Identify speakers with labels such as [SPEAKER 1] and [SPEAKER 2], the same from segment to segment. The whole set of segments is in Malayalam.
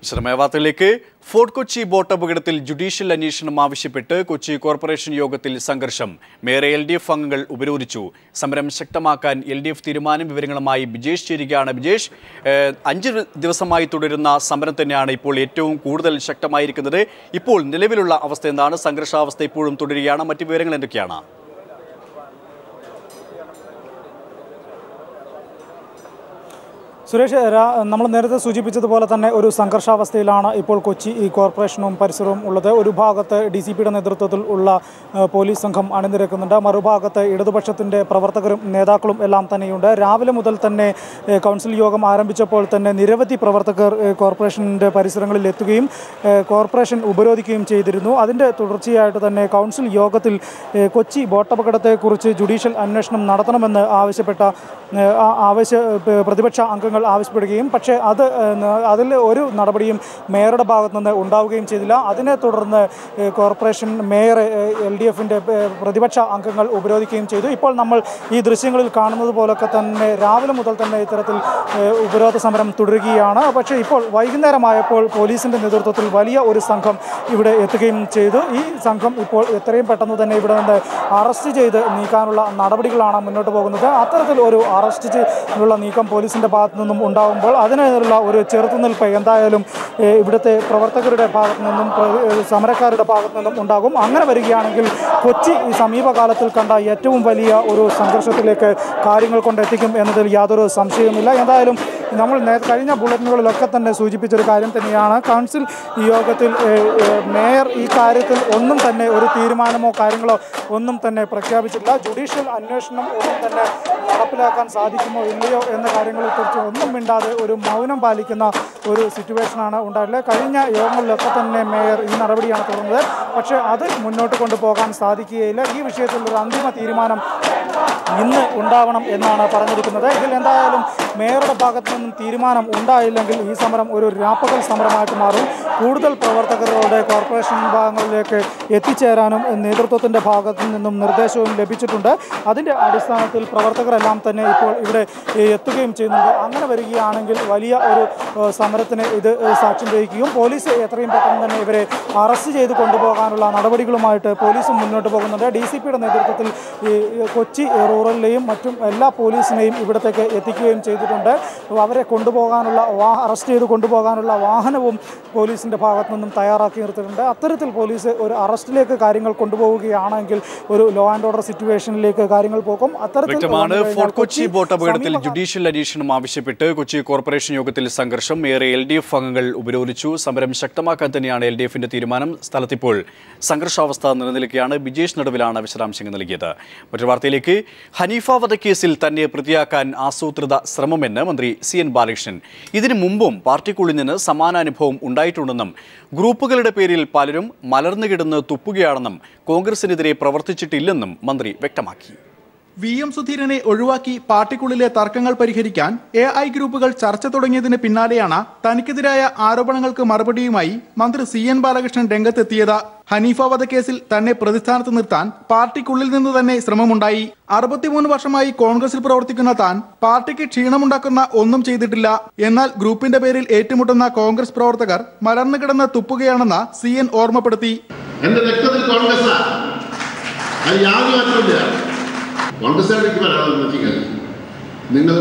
[SPEAKER 1] വിശദമായ ഫോർട്ട് കൊച്ചി ബോട്ട് അപകടത്തിൽ ജുഡീഷ്യൽ അന്വേഷണം ആവശ്യപ്പെട്ട് കൊച്ചി കോർപ്പറേഷൻ യോഗത്തിൽ സംഘർഷം. മേയർ LDF അംഗങ്ങൾ ഉപരോധിച്ചു. സമരം ശക്തമാക്കാൻ LDF തീരുമാനം. വിവരങ്ങളുമായി ബിജേഷ് ചേരുകയാണ്. ബിജേഷ്, 5 ദിവസമായി തുടരുന്ന സമരം തന്നെയാണ് ഇപ്പോൾ ഏറ്റവും കൂടുതൽ ശക്തമായിരിക്കുന്നത്. ഇപ്പോൾ നിലവിലുള്ള അവസ്ഥ എന്താണ്? സംഘർഷാവസ്ഥ ഇപ്പോഴും തുടരുകയാണ്. മറ്റു വിവരങ്ങൾ എന്തൊക്കെയാണ്?
[SPEAKER 2] സുരേഷ്, നമ്മൾ നേരത്തെ സൂചിപ്പിച്ചതുപോലെ തന്നെ ഒരു സംഘർഷാവസ്ഥയിലാണ് ഇപ്പോൾ കൊച്ചി കോർപ്പറേഷനും പരിസരവും ഉള്ളത്. ഒരു ഭാഗത്ത് DCPയുടെ നേതൃത്വത്തിൽ ഉള്ള പോലീസ് സംഘം അണിനിരക്കുന്നുണ്ട്. മറുഭാഗത്ത് ഇടതുപക്ഷത്തിൻ്റെ പ്രവർത്തകരും നേതാക്കളും എല്ലാം തന്നെയുണ്ട്. രാവിലെ മുതൽ തന്നെ കൗൺസിൽ യോഗം ആരംഭിച്ചപ്പോൾ തന്നെ നിരവധി പ്രവർത്തകർ കോർപ്പറേഷൻ്റെ പരിസരങ്ങളിൽ എത്തുകയും കോർപ്പറേഷൻ ഉപരോധിക്കുകയും ചെയ്തിരുന്നു. അതിൻ്റെ തുടർച്ചയായിട്ട് തന്നെ കൗൺസിൽ യോഗത്തിൽ കൊച്ചി ബോട്ടപകടത്തെക്കുറിച്ച് ജുഡീഷ്യൽ അന്വേഷണം നടത്തണമെന്ന് പ്രതിപക്ഷ അംഗങ്ങൾ ആവശ്യപ്പെടുകയും പക്ഷേ അതിൽ ഒരു നടപടിയും മേയറുടെ ഭാഗത്തു നിന്ന് ഉണ്ടാവുകയും ചെയ്തില്ല. അതിനെ തുടർന്ന് കോർപ്പറേഷൻ മേയർ LDFൻ്റെ പ്രതിപക്ഷ അംഗങ്ങൾ ഉപരോധിക്കുകയും ചെയ്തു. ഇപ്പോൾ നമ്മൾ ഈ ദൃശ്യങ്ങളിൽ കാണുന്നത് പോലൊക്കെ തന്നെ രാവിലെ മുതൽ തന്നെ ഇത്തരത്തിൽ ഉപരോധ സമരം തുടരുകയാണ്. പക്ഷേ ഇപ്പോൾ വൈകുന്നേരമായപ്പോൾ പോലീസിൻ്റെ നേതൃത്വത്തിൽ വലിയ ഒരു സംഘം ഇവിടെ എത്തുകയും ചെയ്തു. ഈ സംഘം ഇപ്പോൾ എത്രയും പെട്ടെന്ന് തന്നെ ഇവിടെ നിന്ന് അറസ്റ്റ് ചെയ്ത് നീക്കാനുള്ള നടപടികളാണ് മുന്നോട്ട് പോകുന്നത്. അത്തരത്തിൽ ഒരു അറസ്റ്റ് ഉള്ള നീക്കം പോലീസിൻ്റെ ഭാഗത്തു നിന്നും ഉണ്ടാകുമ്പോൾ അതിനുള്ള ഒരു ചെറുത്തുനിൽപ്പ് എന്തായാലും ഇവിടുത്തെ പ്രവർത്തകരുടെ ഭാഗത്തു നിന്നും സമരക്കാരുടെ ഭാഗത്തു നിന്നും ഉണ്ടാകും. അങ്ങനെ വരികയാണെങ്കിൽ കൊച്ചി സമീപകാലത്തിൽ കണ്ട ഏറ്റവും വലിയ ഒരു സംഘർഷത്തിലേക്ക് കാര്യങ്ങൾ കൊണ്ടെത്തിക്കും എന്നതിൽ യാതൊരു സംശയവുമില്ല. എന്തായാലും നമ്മൾ കഴിഞ്ഞ ബുള്ളറ്റിനുകളിലൊക്കെ തന്നെ സൂചിപ്പിച്ചൊരു കാര്യം തന്നെയാണ്. കൗൺസിൽ യോഗത്തിൽ മേയർ ഈ കാര്യത്തിൽ ഒന്നും തന്നെ ഒരു തീരുമാനമോ കാര്യങ്ങളോ ഒന്നും തന്നെ പ്രഖ്യാപിച്ചിട്ടില്ല. ജുഡീഷ്യൽ അന്വേഷണം ഒന്നും തന്നെ നടപ്പിലാക്കാൻ സാധിക്കുമോ ഇല്ലയോ എന്ന കാര്യങ്ങളെക്കുറിച്ച് ഒന്നും മിണ്ടാതെ ഒരു മൗനം പാലിക്കുന്ന ഒരു സിറ്റുവേഷനാണ് ഉണ്ടായിട്ടുള്ളത്. കഴിഞ്ഞ യോഗങ്ങളിലൊക്കെ തന്നെ മേയർ ഈ നടപടിയാണ് തുടർന്നത്. പക്ഷേ അത് മുന്നോട്ട് കൊണ്ടുപോകാൻ സാധിക്കുകയില്ല. ഈ വിഷയത്തിൽ ഒരു അന്തിമ തീരുമാനം ഇന്ന് ഉണ്ടാവണം എന്നാണ് പറഞ്ഞിരിക്കുന്നത്. ഇതിൽ എന്തായാലും മേയറുടെ ഭാഗത്തു നിന്നും തീരുമാനം ഉണ്ടായില്ലെങ്കിൽ ഈ സമരം ഒരു രാപ്പകൽ സമരമായിട്ട് മാറും. കൂടുതൽ പ്രവർത്തകരുടെ കോർപ്പറേഷൻ ഭാഗങ്ങളിലേക്ക് എത്തിച്ചേരാനും നേതൃത്വത്തിൻ്റെ ഭാഗത്തു നിന്നും നിർദ്ദേശവും ലഭിച്ചിട്ടുണ്ട്. അതിൻ്റെ അടിസ്ഥാനത്തിൽ പ്രവർത്തകരെല്ലാം തന്നെ ഇപ്പോൾ ഇവിടെ എത്തുകയും ചെയ്യുന്നുണ്ട്. അങ്ങനെ വരികയാണെങ്കിൽ വലിയ ഒരു സമരത്തിന് ഇത് സാക്ഷ്യം വഹിക്കുകയും പോലീസ് എത്രയും പെട്ടെന്ന് തന്നെ ഇവരെ അറസ്റ്റ് ചെയ്ത് കൊണ്ടുപോകാനുള്ള നടപടികളുമായിട്ട് പോലീസും മുന്നോട്ട് പോകുന്നുണ്ട്. DCPയുടെ നേതൃത്വത്തിൽ കൊച്ചി റൂറലിലെയും മറ്റും എല്ലാ പോലീസിനെയും ഇവിടത്തേക്ക് എത്തിക്കുകയും ചെയ്തിട്ടുണ്ട്. അവരെ കൊണ്ടുപോകാനുള്ള അറസ്റ്റ് ചെയ്ത് കൊണ്ടുപോകാനുള്ള വാഹനവും പോലീസിൻ്റെ ഭാഗത്തു നിന്നും തയ്യാറാക്കി നിർത്തിയിട്ടുണ്ട്. അത്തരത്തിൽ പോലീസ് ഒരു അറസ്റ്റിലേക്ക് കാര്യങ്ങൾ കൊണ്ടുപോവുകയാണെങ്കിൽ ഒരു ലോ ആൻഡ് ഓർഡർ സിറ്റുവേഷനിലേക്ക് കാര്യങ്ങൾ പോകും.
[SPEAKER 1] വ്യക്തമാണ്. ഫോർട്ട് കൊച്ചി ബോട്ട് അപകടത്തിൽ ജുഡീഷ്യൽ അന്വേഷണം ആവശ്യപ്പെട്ട് കൊച്ചി കോർപ്പറേഷൻ യോഗത്തിൽ സംഘർഷം. മേയർ LDF അംഗങ്ങൾ ഉപരോധിച്ചു. സമരം ശക്തമാക്കാൻ തന്നെയാണ് LDFന്റെ തീരുമാനം. സ്ഥലത്തിപ്പോൾ സംഘർഷാവസ്ഥ നിലനിൽക്കുകയാണ്. ബിജേഷ് നടുവിലാണ് വിശദാംശങ്ങൾ നൽകിയത്. മറ്റൊരു വാർത്തയിലേക്ക്. ഹനീഫ വധക്കേസിൽ തന്നെ പ്രതിയാക്കാൻ ആസൂത്രിത ശ്രമമെന്ന് മന്ത്രി CN ബാലകൃഷ്ണൻ. ഇതിനു മുമ്പും പാർട്ടിക്കുള്ളിൽ നിന്ന് സമാന അനുഭവം ഉണ്ടായിട്ടുണ്ടെന്നും ഗ്രൂപ്പുകളുടെ പേരിൽ പലരും മലർന്നു കിടന്ന് തുപ്പുകയാണെന്നും കോൺഗ്രസിനെതിരെ പ്രവർത്തിച്ചിട്ടില്ലെന്നും മന്ത്രി വ്യക്തമാക്കി.
[SPEAKER 3] VM സുധീരനെ ഒഴിവാക്കി പാർട്ടിക്കുള്ളിലെ തർക്കങ്ങൾ പരിഹരിക്കാൻ AI ഗ്രൂപ്പുകൾ ചർച്ച തുടങ്ങിയതിന് പിന്നാലെയാണ് തനിക്കെതിരായ ആരോപണങ്ങൾക്ക് മറുപടിയുമായി മന്ത്രി CN ബാലകൃഷ്ണൻ രംഗത്തെത്തിയത്. ഹനീഫ വധക്കേസിൽ തന്നെ പ്രതിസ്ഥാനത്ത് നിർത്താൻ പാർട്ടിക്കുള്ളിൽ നിന്ന് തന്നെ ശ്രമമുണ്ടായി. 63 വർഷമായി കോൺഗ്രസിൽ പ്രവർത്തിക്കുന്ന താൻ പാർട്ടിക്ക് ക്ഷീണമുണ്ടാക്കുന്ന ഒന്നും ചെയ്തിട്ടില്ല. എന്നാൽ ഗ്രൂപ്പിന്റെ പേരിൽ ഏറ്റുമുട്ടുന്ന കോൺഗ്രസ് പ്രവർത്തകർ മലർന്നു കിടന്ന് തുപ്പുകയാണെന്ന് CN ഓർമ്മപ്പെടുത്തി.
[SPEAKER 4] എന്റെ രക്തത്തിൽ കോൺഗ്രസ് നിങ്ങൾ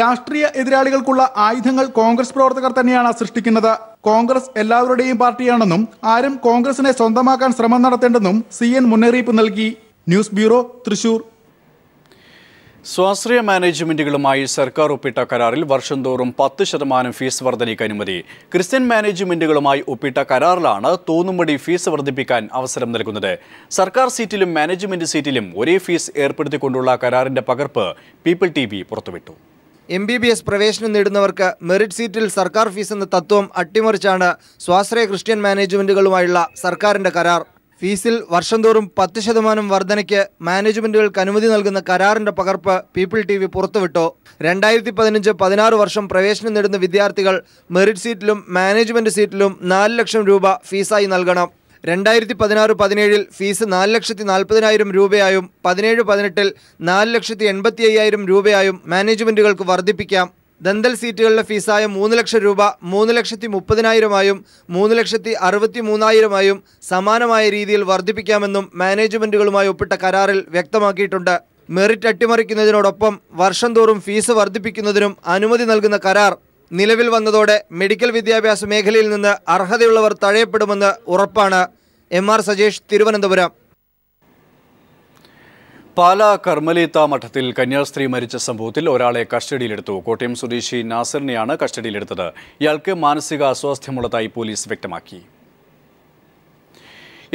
[SPEAKER 3] രാഷ്ട്രീയ എതിരാളികൾക്കുള്ള ആയുധങ്ങൾ കോൺഗ്രസ് പ്രവർത്തകർ തന്നെയാണ് സൃഷ്ടിക്കുന്നത്. കോൺഗ്രസ് എല്ലാവരുടെയും പാർട്ടിയാണെന്നും ആരും കോൺഗ്രസിനെ സ്വന്തമാക്കാൻ ശ്രമം നടത്തേണ്ടെന്നും CN മുന്നറിയിപ്പ് നൽകി. News bureau, Thrissur.
[SPEAKER 1] സ്വാശ്രയ മാനേജ്മെന്റുകളുമായി സർക്കാർ ഒപ്പിട്ട കരാറിൽ വർഷം തോറും 10% ഫീസ് വർധനയ്ക്ക് അനുമതി. ക്രിസ്ത്യൻ മാനേജ്മെന്റുകളുമായി ഒപ്പിട്ട കരാറിലാണ് തോന്നുംപടി ഫീസ് വർദ്ധിപ്പിക്കാൻ അവസരം നൽകുന്നത്. സർക്കാർ സീറ്റിലും മാനേജ്മെന്റ് സീറ്റിലും ഒരേ ഫീസ് ഏർപ്പെടുത്തിക്കൊണ്ടുള്ള കരാറിന്റെ പകർപ്പ് പീപ്പിൾ TV പുറത്തുവിട്ടു.
[SPEAKER 5] MBBS പ്രവേശനം നേടുന്നവർക്ക് മെറിറ്റ് സീറ്റിൽ സർക്കാർ ഫീസ് എന്ന തത്വം അട്ടിമറിച്ചാണ് സ്വാശ്രയ ക്രിസ്ത്യൻ മാനേജ്മെന്റുകളുമായുള്ള സർക്കാരിന്റെ കരാർ. ഫീസിൽ വർഷം തോറും 10% വർധനയ്ക്ക് മാനേജ്മെന്റുകൾക്ക് അനുമതി നൽകുന്ന കരാറിന്റെ പകർപ്പ് പീപ്പിൾ TV പുറത്തുവിട്ടു. 2015-16 വർഷം പ്രവേശനം നേടുന്ന വിദ്യാർത്ഥികൾ മെറിറ്റ് സീറ്റിലും മാനേജ്മെന്റ് സീറ്റിലും 4 ലക്ഷം രൂപ ഫീസായി നൽകണം. 2016-17 ഫീസ് 4,40,000 രൂപയായും 17-18 4,85,000 രൂപയായും മാനേജ്മെന്റുകൾക്ക് വർദ്ധിപ്പിക്കാം. ദന്തൽ സീറ്റുകളിലെ ഫീസായ 3 ലക്ഷം രൂപ 3,30,000-ആയും 3,63,000-ആയും സമാനമായ രീതിയിൽ വർദ്ധിപ്പിക്കാമെന്നും മാനേജ്മെന്റുകളുമായി ഒപ്പിട്ട കരാറിൽ വ്യക്തമാക്കിയിട്ടുണ്ട്. മെറിറ്റ് അട്ടിമറിക്കുന്നതിനോടൊപ്പം വർഷം തോറും ഫീസ് വർദ്ധിപ്പിക്കുന്നതിനും അനുമതി നൽകുന്ന കരാർ നിലവിൽ വന്നതോടെ മെഡിക്കൽ വിദ്യാഭ്യാസ മേഖലയിൽ നിന്ന് അർഹതയുള്ളവർ തഴയപ്പെടുമെന്ന് ഉറപ്പാണ്. MR സജേഷ്, തിരുവനന്തപുരം.
[SPEAKER 1] പാലാ കർമ്മലീത്ത മഠത്തിൽ കന്യാസ്ത്രീ മരിച്ച സംഭവത്തിൽ ഒരാളെ കസ്റ്റഡിയിലെടുത്തു. കോട്ടയം സ്വദേശി നാസറിനെയാണ് കസ്റ്റഡിയിലെടുത്തത്. ഇയാൾക്ക് മാനസിക അസ്വാസ്ഥ്യമുള്ളതായി പോലീസ് വ്യക്തമാക്കി.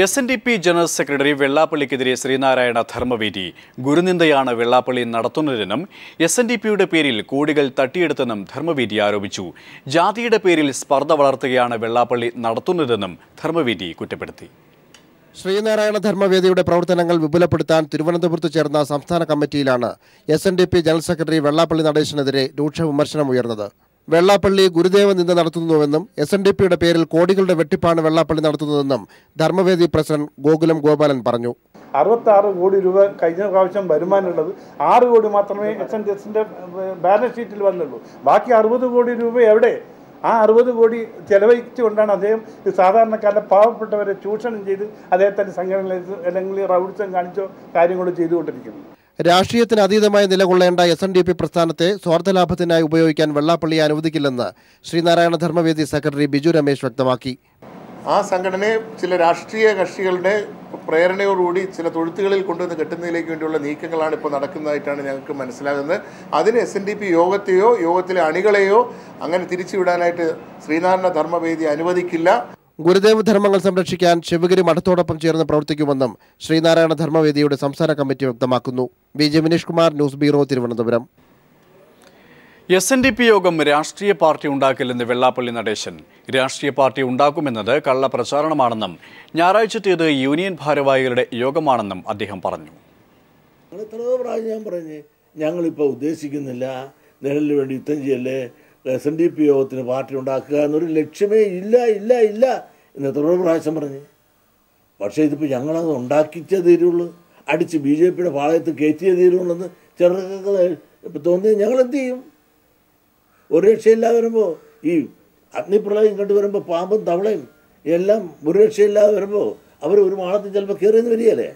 [SPEAKER 1] SNDP ജനറൽ സെക്രട്ടറി വെള്ളാപ്പള്ളിക്കെതിരെ ശ്രീനാരായണ ധർമ്മവേദി ഗുരുനിന്ദയാണ് വെള്ളാപ്പള്ളി നടത്തുന്നതെന്നും SNDPയുടെ പേരിൽ കോടികൾ തട്ടിയെടുത്തെന്നും ധർമ്മവേദി ആരോപിച്ചു. ജാതിയുടെ പേരിൽ സ്പർദ്ധ വളർത്തുകയാണ് വെള്ളാപ്പള്ളി നടത്തുന്നതെന്നും ധർമ്മവേദി കുറ്റപ്പെടുത്തി.
[SPEAKER 6] ശ്രീനാരായണ ധർമ്മവേദിയുടെ പ്രവർത്തനങ്ങൾ വിപുലപ്പെടുത്താൻ തിരുവനന്തപുരത്ത് ചേർന്ന സംസ്ഥാന കമ്മിറ്റിയിലാണ് SNDP ജനറൽ സെക്രട്ടറി വെള്ളാപ്പള്ളി നടേശനെതിരെ രൂക്ഷ വിമർശനം ഉയർന്നത്. വെള്ളാപ്പള്ളി ഗുരുദേവ നിന്ദ നടത്തുന്നുവെന്നും SNDPയുടെ പേരിൽ കോടികളുടെ വെട്ടിപ്പാണ് വെള്ളാപ്പള്ളി നടത്തുന്നതെന്നും ധർമ്മവേദി പ്രസിഡന്റ് ഗോകുലം ഗോപാലൻ പറഞ്ഞു.
[SPEAKER 7] 66 കോടി രൂപ കഴിഞ്ഞ പ്രാവശ്യം വരുമാനമുള്ളത് 6 കോടി മാത്രമേ SNDSന്റെ ബാലൻസ് ഷീറ്റിൽ വന്നുള്ളൂ. ബാക്കി 60 കോടി രൂപ എവിടെ? ആ 60 കോടി ചെലവഴിച്ചുകൊണ്ടാണ് അദ്ദേഹം സാധാരണക്കാരുടെ പാവപ്പെട്ടവരെ ചൂഷണം ചെയ്ത് അദ്ദേഹത്തിൻ്റെ സംഘടനയിൽ അല്ലെങ്കിൽ റൗഡിസം കാണിച്ചോ കാര്യങ്ങൾ ചെയ്തുകൊണ്ടിരിക്കുന്നത്.
[SPEAKER 6] രാഷ്ട്രീയത്തിന് അതീതമായി നിലകൊള്ളേണ്ട SNDP പ്രസ്ഥാനത്തെ സ്വാർത്ഥലാഭത്തിനായി ഉപയോഗിക്കാൻ വെള്ളാപ്പള്ളിയെ അനുവദിക്കില്ലെന്ന് ശ്രീനാരായണ ധർമ്മവേദി സെക്രട്ടറി ബിജു രമേശ് വ്യക്തമാക്കി.
[SPEAKER 8] ആ സംഘടനയെ ചില രാഷ്ട്രീയ കക്ഷികളുടെ പ്രേരണയോടുകൂടി ചില തൊഴുത്തുകളിൽ കൊണ്ടുവന്ന് കെട്ടുന്നതിലേക്ക് വേണ്ടിയുള്ള നീക്കങ്ങളാണ് ഇപ്പോൾ നടക്കുന്നതായിട്ടാണ് ഞങ്ങൾക്ക് മനസ്സിലാകുന്നത്. അതിന് SNDP യോഗത്തെയോ യോഗത്തിലെ അണികളെയോ അങ്ങനെ തിരിച്ചുവിടാനായിട്ട് ശ്രീനാരായണ ധർമ്മവേദി അനുവദിക്കില്ല.
[SPEAKER 6] ഗുരുദേവ ധർമ്മങ്ങൾ സംരക്ഷിക്കാൻ ശിവഗിരി മഠത്തോടൊപ്പം ചേർന്ന് പ്രവർത്തിക്കുമെന്നും ശ്രീനാരായണ ധർമ്മവേദിയുടെ സംസ്ഥാന കമ്മിറ്റി വ്യക്തമാക്കുന്നു. BJ Vineesh Kumar, news bureau, Thiruvananthapuram.
[SPEAKER 1] SNDP യോഗം രാഷ്ട്രീയ പാർട്ടി ഉണ്ടാക്കില്ലെന്ന് വെള്ളാപ്പള്ളി നടേശൻ. രാഷ്ട്രീയ പാർട്ടി ഉണ്ടാക്കുമെന്നത് കള്ളപ്രചാരണമാണെന്നും ഞായറാഴ്ചത്തേത് യൂണിയൻ ഭാരവാഹികളുടെ യോഗമാണെന്നും അദ്ദേഹം പറഞ്ഞു.
[SPEAKER 9] എത്രയോ പ്രാവശ്യം ഞാൻ പറഞ്ഞു, ഞങ്ങളിപ്പോൾ ഉദ്ദേശിക്കുന്നില്ല, നിഴലിന് വേണ്ടി യുദ്ധം ചെയ്യല്ലേ, SNDP യോഗത്തിന് പാർട്ടി ഉണ്ടാക്കുക എന്നൊരു ലക്ഷ്യമേ ഇല്ല ഇല്ല ഇല്ല എന്ന് എത്രയോ പ്രാവശ്യം പറഞ്ഞു. പക്ഷേ ഇതിപ്പോൾ ഞങ്ങളത് ഉണ്ടാക്കിച്ചേ തീരുള്ളൂ, അടിച്ച് BJPയുടെ പാളയത്ത് കയറ്റിയേ തീരുള്ളൂ എന്ന് ചെറുതൊക്കെ ഇപ്പം തോന്നിയത്. ഞങ്ങളെന്ത് ചെയ്യും? ഒരു രക്ഷയില്ലാതെ വരുമ്പോൾ ഈ അഗ്നിപ്രളയം കണ്ടുവരുമ്പോൾ പാമ്പും തവളയും എല്ലാം ഒരു രക്ഷയില്ലാതെ വരുമ്പോൾ അവർ ഒരു മാളത്തിൽ ചിലപ്പോൾ കയറിയെന്ന് വരികയല്ലേ.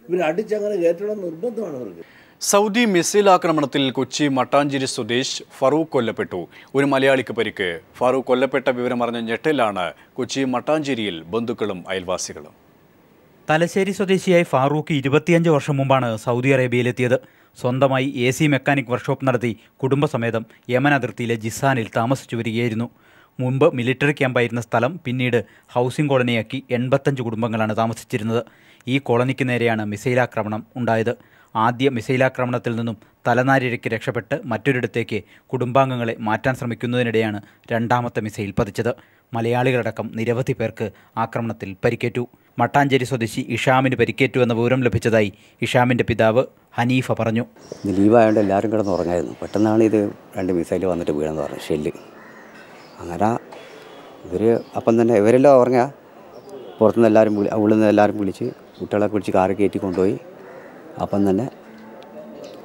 [SPEAKER 9] ഇവർ അടിച്ചങ്ങനെ കയറ്റണം നിർബന്ധമാണ് അവർക്ക്.
[SPEAKER 1] സൗദി മിസൈൽ ആക്രമണത്തിൽ കൊച്ചി മട്ടാഞ്ചേരി സ്വദേശ് ഫറൂഖ് കൊല്ലപ്പെട്ടു. ഒരു മലയാളിക്ക് പരിക്ക്. ഫറൂഖ് കൊല്ലപ്പെട്ട വിവരമറിഞ്ഞ ഞെട്ടലാണ് കൊച്ചി മട്ടാഞ്ചേരിയിൽ ബന്ധുക്കളും അയൽവാസികളും.
[SPEAKER 10] തലശ്ശേരി സ്വദേശിയായ ഫാറൂഖ് 25 വർഷം മുമ്പാണ് സൗദി അറേബ്യയിലെത്തിയത്. സ്വന്തമായി AC മെക്കാനിക് വർക്ക്ഷോപ്പ് നടത്തി കുടുംബസമേതം യമൻ അതിർത്തിയിലെ ജിസാനിൽ താമസിച്ചു വരികയായിരുന്നു. മുമ്പ് മിലിറ്ററി ക്യാമ്പായിരുന്ന സ്ഥലം പിന്നീട് ഹൗസിംഗ് കോളനിയാക്കി 85 കുടുംബങ്ങളാണ് താമസിച്ചിരുന്നത്. ഈ കോളനിക്ക് നേരെയാണ് മിസൈലാക്രമണം ഉണ്ടായത്. ആദ്യ മിസൈലാക്രമണത്തിൽ നിന്നും തലനാരിഴയ്ക്ക് രക്ഷപ്പെട്ട് മറ്റൊരിടത്തേക്ക് കുടുംബാംഗങ്ങളെ മാറ്റാൻ ശ്രമിക്കുന്നതിനിടെയാണ് രണ്ടാമത്തെ മിസൈൽ പതിച്ചത്. മലയാളികളടക്കം നിരവധി പേർക്ക് ആക്രമണത്തിൽ പരിക്കേറ്റു. മട്ടാഞ്ചേരി സ്വദേശി ഇഷാമിന് പരിക്കേറ്റു എന്ന വിവരം ലഭിച്ചതായി ഇഷാമിൻ്റെ പിതാവ് ഹനീഫ പറഞ്ഞു.
[SPEAKER 11] ലീവായതുകൊണ്ട് എല്ലാവരും കിടന്ന് ഉറങ്ങായിരുന്നു. പെട്ടെന്നാണ് ഇത് 2 മിസൈൽ വന്നിട്ട് വീണെന്ന് പറഞ്ഞു, ഷെല്ല്. അങ്ങനെ അപ്പം തന്നെ ഇവരെല്ലാം ഉറങ്ങുക. പുറത്തുനിന്ന് എല്ലാവരും ഉള്ളിൽ നിന്ന് എല്ലാവരും വിളിച്ച് കുട്ടികളെ വിളിച്ച് കാറിൽ കയറ്റി കൊണ്ടുപോയി. അപ്പം തന്നെ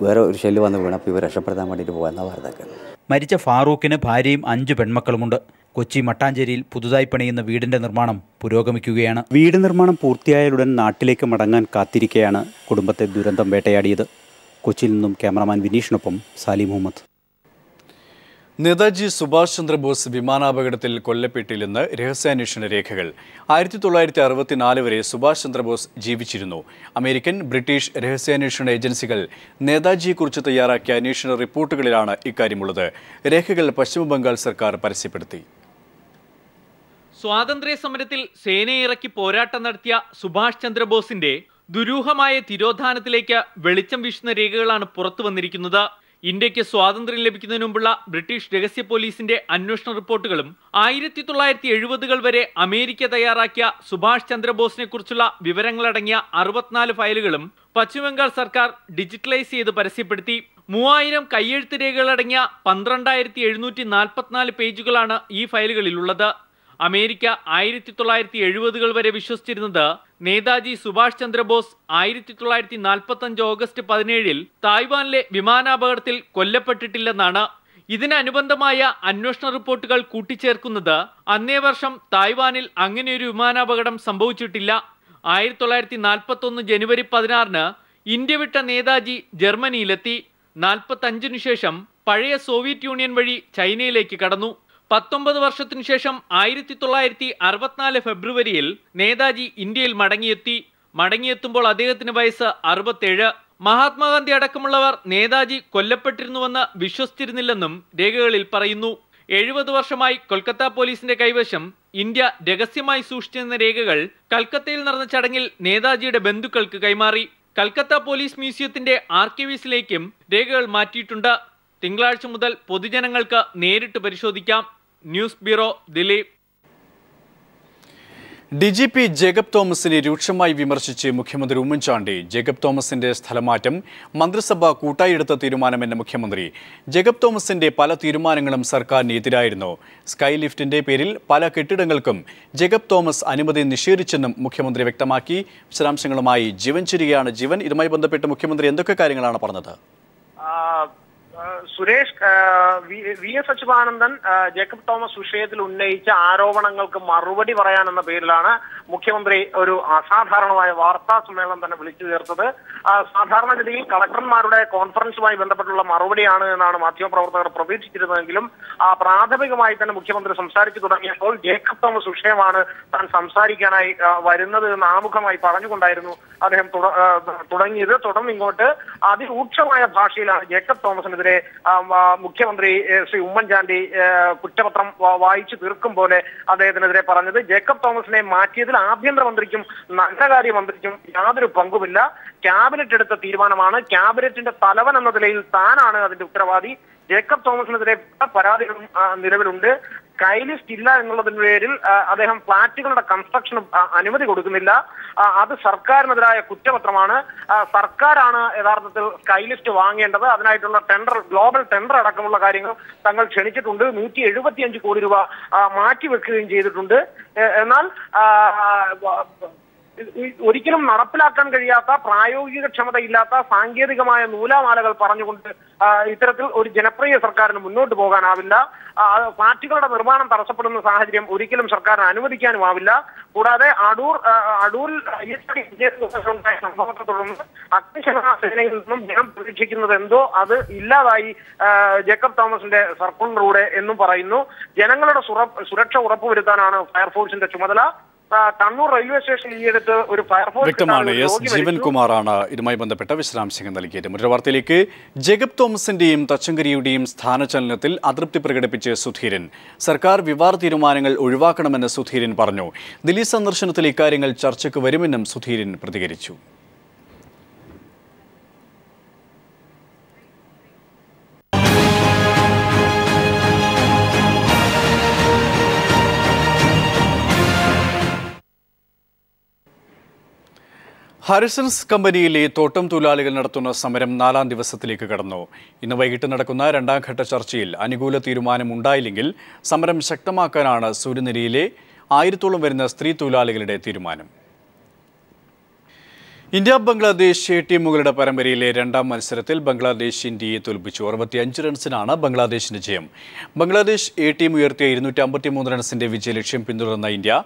[SPEAKER 11] വേറെ ഒരു ഷെല്ല് വന്ന് വീണ്. അപ്പോൾ ഇവർ രക്ഷപ്പെടുത്താൻ വേണ്ടിയിട്ട് പോകാമെന്നാണ് പറഞ്ഞതൊക്കെ.
[SPEAKER 10] മരിച്ച ഫാറൂഖിന് ഭാര്യയും 5 പെൺമക്കളുമുണ്ട്. കൊച്ചി മട്ടാഞ്ചേരിയിൽ പുതുതായി പണിയുന്ന വീടിൻ്റെ നിർമ്മാണം പുരോഗമിക്കുകയാണ്. വീട് നിർമ്മാണം പൂർത്തിയായാലുടൻ നാട്ടിലേക്ക് മടങ്ങാൻ കാത്തിരിക്കെയാണ് കുടുംബത്തെ ദുരന്തം വേട്ടയാടിയത്. കൊച്ചിയിൽ നിന്നും ക്യാമറാമാൻ വിനീഷിനൊപ്പം സാലി മുഹമ്മദ്.
[SPEAKER 1] നേതാജി സുഭാഷ് ചന്ദ്രബോസ് വിമാനാപകടത്തിൽ കൊല്ലപ്പെട്ടില്ലെന്ന് രഹസ്യാന്വേഷണ രേഖകൾ. 1964 വരെ സുഭാഷ് ചന്ദ്രബോസ് ജീവിച്ചിരുന്നു. അമേരിക്കൻ, ബ്രിട്ടീഷ് രഹസ്യാന്വേഷണ ഏജൻസികൾ നേതാജിയെക്കുറിച്ച് തയ്യാറാക്കിയ അന്വേഷണ റിപ്പോർട്ടുകളിലാണ് ഇക്കാര്യമുള്ളത്. രേഖകൾ പശ്ചിമബംഗാൾ സർക്കാർ പരസ്യപ്പെടുത്തി.
[SPEAKER 12] സ്വാതന്ത്ര്യ സമരത്തിൽ സേനയിറക്കി പോരാട്ടം നടത്തിയ സുഭാഷ് ചന്ദ്രബോസിന്റെ ദുരൂഹമായ തിരോധാനത്തിലേക്ക് വെളിച്ചം വീശുന്ന രേഖകളാണ് പുറത്തു വന്നിരിക്കുന്നത്. ഇന്ത്യക്ക് സ്വാതന്ത്ര്യം ലഭിക്കുന്നതിന് മുമ്പുള്ള ബ്രിട്ടീഷ് രഹസ്യ പോലീസിന്റെ അന്വേഷണ റിപ്പോർട്ടുകളും 1970-കൾ വരെ അമേരിക്ക തയ്യാറാക്കിയ സുഭാഷ് ചന്ദ്രബോസിനെ കുറിച്ചുള്ള വിവരങ്ങളടങ്ങിയ 64 ഫയലുകളും പശ്ചിമബംഗാൾ സർക്കാർ ഡിജിറ്റലൈസ് ചെയ്ത് പരസ്യപ്പെടുത്തി. 3000 കയ്യെഴുത്ത് രേഖകളടങ്ങിയ 12744 പേജുകളാണ് ഈ ഫയലുകളിലുള്ളത്. അമേരിക്ക 1970-കൾ വരെ വിശ്വസിച്ചിരുന്നത് നേതാജി സുഭാഷ് ചന്ദ്രബോസ് 1945 ഓഗസ്റ്റ് 17 തായ്വാനിലെ വിമാനാപകടത്തിൽ കൊല്ലപ്പെട്ടിട്ടില്ലെന്നാണ്. ഇതിനനുബന്ധമായ അന്വേഷണ റിപ്പോർട്ടുകൾ കൂട്ടിച്ചേർക്കുന്നത് അന്നേ വർഷം തായ്വാനിൽ അങ്ങനെയൊരു വിമാനാപകടം സംഭവിച്ചിട്ടില്ല. 1941 ജനുവരി 16 ഇന്ത്യ വിട്ട നേതാജി ജർമ്മനിയിലെത്തി. 45 ശേഷം പഴയ സോവിയറ്റ് യൂണിയൻ വഴി ചൈനയിലേക്ക് കടന്നു. 19 വർഷത്തിനു ശേഷം 1964 ഫെബ്രുവരിയിൽ നേതാജി ഇന്ത്യയിൽ മടങ്ങിയെത്തുമ്പോൾ അദ്ദേഹത്തിന് വയസ്സ് 67. മഹാത്മാഗാന്ധി അടക്കമുള്ളവർ നേതാജി കൊല്ലപ്പെട്ടിരുന്നുവെന്ന് വിശ്വസിച്ചിരുന്നില്ലെന്നും രേഖകളിൽ പറയുന്നു. 70 വർഷമായി കൊൽക്കത്ത പോലീസിന്റെ കൈവശം ഇന്ത്യ രഹസ്യമായി സൂക്ഷിച്ചിരുന്ന രേഖകൾ കൽക്കത്തയിൽ നടന്ന ചടങ്ങിൽ നേതാജിയുടെ ബന്ധുക്കൾക്ക് കൈമാറി. കൽക്കത്ത പോലീസ് മ്യൂസിയത്തിന്റെ ആർക്കൈവ്സിലേക്കും രേഖകൾ മാറ്റിയിട്ടുണ്ട്. തിങ്കളാഴ്ച മുതൽ പൊതുജനങ്ങൾക്ക് നേരിട്ട് പരിശോധിക്കാം. News bureau, Delhi.
[SPEAKER 1] DGP Jacob തോമസിനെ രൂക്ഷമായി വിമർശിച്ച് മുഖ്യമന്ത്രി ഉമ്മൻചാണ്ടി. ജേക്കബ് തോമസിന്റെ സ്ഥലമാറ്റം മന്ത്രിസഭ കൂട്ടായി എടുത്ത തീരുമാനമെന്ന മുഖ്യമന്ത്രി. ജേക്കബ് തോമസിന്റെ പല തീരുമാനങ്ങളും സർക്കാരിന് എതിരായിരുന്നു. സ്കൈ ലിഫ്റ്റിന്റെ പേരിൽ പല കെട്ടിടങ്ങൾക്കും ജേക്കബ് തോമസ് അനുമതി നിഷേധിച്ചെന്നും മുഖ്യമന്ത്രി വ്യക്തമാക്കി. വിശദാംശങ്ങളുമായി ജീവൻ ചിരികയാണ്. ജീവൻ, ഇതുമായി ബന്ധപ്പെട്ട് മുഖ്യമന്ത്രി എന്തൊക്കെ കാര്യങ്ങളാണ് പറഞ്ഞത്?
[SPEAKER 13] Suresh, VS Achuthanandan Jacob Thomas വിഷയത്തിൽ ഉന്നയിച്ച ആരോപണങ്ങൾക്ക് മറുപടി പറയാനെന്ന പേരിലാണ് മുഖ്യമന്ത്രി ഒരു അസാധാരണമായ വാർത്താ സമ്മേളനം തന്നെ വിളിച്ചു ചേർത്തത്. സാധാരണഗതിയിൽ കളക്ടർമാരുടെ കോൺഫറൻസുമായി ബന്ധപ്പെട്ടുള്ള മറുപടിയാണ് എന്നാണ് മാധ്യമപ്രവർത്തകർ പ്രതീക്ഷിച്ചിരുന്നതെങ്കിലും പ്രാഥമികമായി തന്നെ മുഖ്യമന്ത്രി സംസാരിച്ചു തുടങ്ങിയപ്പോൾ ജേക്കബ് തോമസ് വിഷയമാണ് താൻ സംസാരിക്കാനായി വരുന്നത് എന്ന് ആമുഖമായി പറഞ്ഞുകൊണ്ടായിരുന്നു അദ്ദേഹം തുടങ്ങിയത്. തുടർന്ന് ഇങ്ങോട്ട് അതിരൂക്ഷമായ ഭാഷയിലാണ് ജേക്കബ് തോമസിനെതിരെ മുഖ്യമന്ത്രി ശ്രീ ഉമ്മൻചാണ്ടി കുറ്റപത്രം വായിച്ചു തീർക്കും പോലെ അദ്ദേഹത്തിനെതിരെ പറഞ്ഞത്. ജേക്കബ് തോമസിനെ മാറ്റിയതിൽ ആഭ്യന്തരമന്ത്രിക്കും നഗരകാര്യമന്ത്രിക്കും യാതൊരു പങ്കുമില്ല. ക്യാബിനറ്റ് എടുത്ത തീരുമാനമാണ്. ക്യാബിനറ്റിന്റെ തലവൻ എന്ന നിലയിൽ താനാണ് അതിന്റെ ഉത്തരവാദി. ജേക്കബ് തോമസിനെതിരെ പരാതികളും നിലവിലുണ്ട്. സ്കൈ ലിസ്റ്റ് ഇല്ല എന്നുള്ളതിന്റെ പേരിൽ അദ്ദേഹം ഫ്ളാറ്റുകളുടെ കൺസ്ട്രക്ഷന് അനുമതി കൊടുക്കുന്നില്ല. അത് സർക്കാരിനെതിരായ കുറ്റപത്രമാണ്. സർക്കാരാണ് യഥാർത്ഥത്തിൽ സ്കൈ ലിസ്റ്റ് വാങ്ങേണ്ടത്. അതിനായിട്ടുള്ള ഗ്ലോബൽ ടെൻഡർ അടക്കമുള്ള കാര്യങ്ങൾ തങ്ങൾ ക്ഷണിച്ചിട്ടുണ്ട്. 175 കോടി രൂപ മാറ്റിവെക്കുകയും ചെയ്തിട്ടുണ്ട്. എന്നാൽ ഒരിക്കലും നടപ്പിലാക്കാൻ കഴിയാത്ത, പ്രായോഗിക ക്ഷമതയില്ലാത്ത, സാങ്കേതികമായ നൂലാമാലകൾ പറഞ്ഞുകൊണ്ട് ഇത്തരത്തിൽ ഒരു ജനപ്രിയ സർക്കാരിന് മുന്നോട്ട് പോകാനാവില്ല. ഫ്ളാറ്റുകളുടെ നിർമ്മാണം തടസ്സപ്പെടുന്ന സാഹചര്യം ഒരിക്കലും സർക്കാരിന് അനുവദിക്കാനുമാവില്ല. കൂടാതെ അടൂരിൽ ഉണ്ടായ സംഭവത്തെ തുടർന്ന് അഗ്നിശമന സേനയിൽ നിന്നും ജനം പ്രതീക്ഷിക്കുന്നത് എന്തോ അത് ഇല്ലാതായി ജേക്കബ് തോമസിന്റെ സർക്കിളിലൂടെ എന്നും പറയുന്നു. ജനങ്ങളുടെ സുരക്ഷ ഉറപ്പുവരുത്താനാണ് ഫയർഫോഴ്സിന്റെ ചുമതല. കണ്ണൂർ റെയിൽവേ സ്റ്റേഷനിൽ ഈയടുത്ത് ഒരു ഫയർഫോഴ്സ്
[SPEAKER 1] വ്യക്തമാണ്. ജീവൻ കുമാറാണ് ഇതുമായി ബന്ധപ്പെട്ട വിശദാംശങ്ങൾ നൽകിയത്. മറ്റൊരു വാർത്തയിലേക്ക്. ജേക്കബ് തോമസിന്റെയും തച്ചങ്കരിയുടെയും സ്ഥാനചലനത്തിൽ അതൃപ്തി പ്രകടിപ്പിച്ച് സുധീരൻ. സർക്കാർ വിവാദ തീരുമാനങ്ങൾ ഒഴിവാക്കണമെന്ന് സുധീരൻ പറഞ്ഞു. ദില്ലി സന്ദർശനത്തിൽ ഇക്കാര്യങ്ങൾ ചർച്ചയ്ക്ക് വരുമെന്നും സുധീരൻ പ്രതികരിച്ചു. ഹാരിസൺസ് കമ്പനിയിലെ തോട്ടം തൊഴിലാളികൾ നടത്തുന്ന സമരം 4ാം ദിവസത്തിലേക്ക് കടന്നു. ഇന്ന് വൈകിട്ട് നടക്കുന്ന 2ാം ഘട്ട ചർച്ചയിൽ അനുകൂല തീരുമാനം ഉണ്ടായില്ലെങ്കിൽ സമരം ശക്തമാക്കാനാണ് സൂര്യനെരിയിലെ 1000-ഓളം വരുന്ന സ്ത്രീ തൊഴിലാളികളുടെ തീരുമാനം. ഇന്ത്യ ബംഗ്ലാദേശ് ടീമുകളുടെ പരമ്പരയിലെ 2ാം മത്സരത്തിൽ ബംഗ്ലാദേശ് ഇന്ത്യയെ തോൽപ്പിച്ചു. 65 റൺസിനാണ് ബംഗ്ലാദേശിന്റെ ജയം. ബംഗ്ലാദേശ് ടീം ഉയർത്തിയ 253 റൺസിന്റെ വിജയലക്ഷ്യം പിന്തുടർന്ന ഇന്ത്യ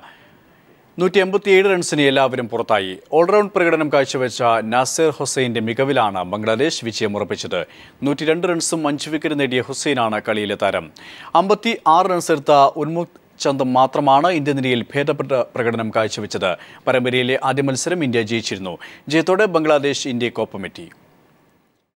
[SPEAKER 1] 187 റൺസിന് എല്ലാവരും പുറത്തായി. ഓൾറൗണ്ട് പ്രകടനം കാഴ്ചവെച്ച നാസിർ ഹുസൈന്റെ മികവിലാണ് ബംഗ്ലാദേശ് വിജയം ഉറപ്പിച്ചത്. 102 റൺസും 5 വിക്കറ്റ് നേടിയ ഹുസൈനാണ് കളിയിലെ താരം. 56 റൺസ് എടുത്ത ഉന്മുക്ത് ചന്ദ് മാത്രമാണ് ഇന്ത്യ നിരയിൽ ഭേദപ്പെട്ട പ്രകടനം കാഴ്ചവെച്ചത്. പരമ്പരയിലെ ആദ്യ മത്സരം ഇന്ത്യ ജയിച്ചിരുന്നു. ജയത്തോടെ ബംഗ്ലാദേശ് ഇന്ത്യക്കൊപ്പമെത്തി.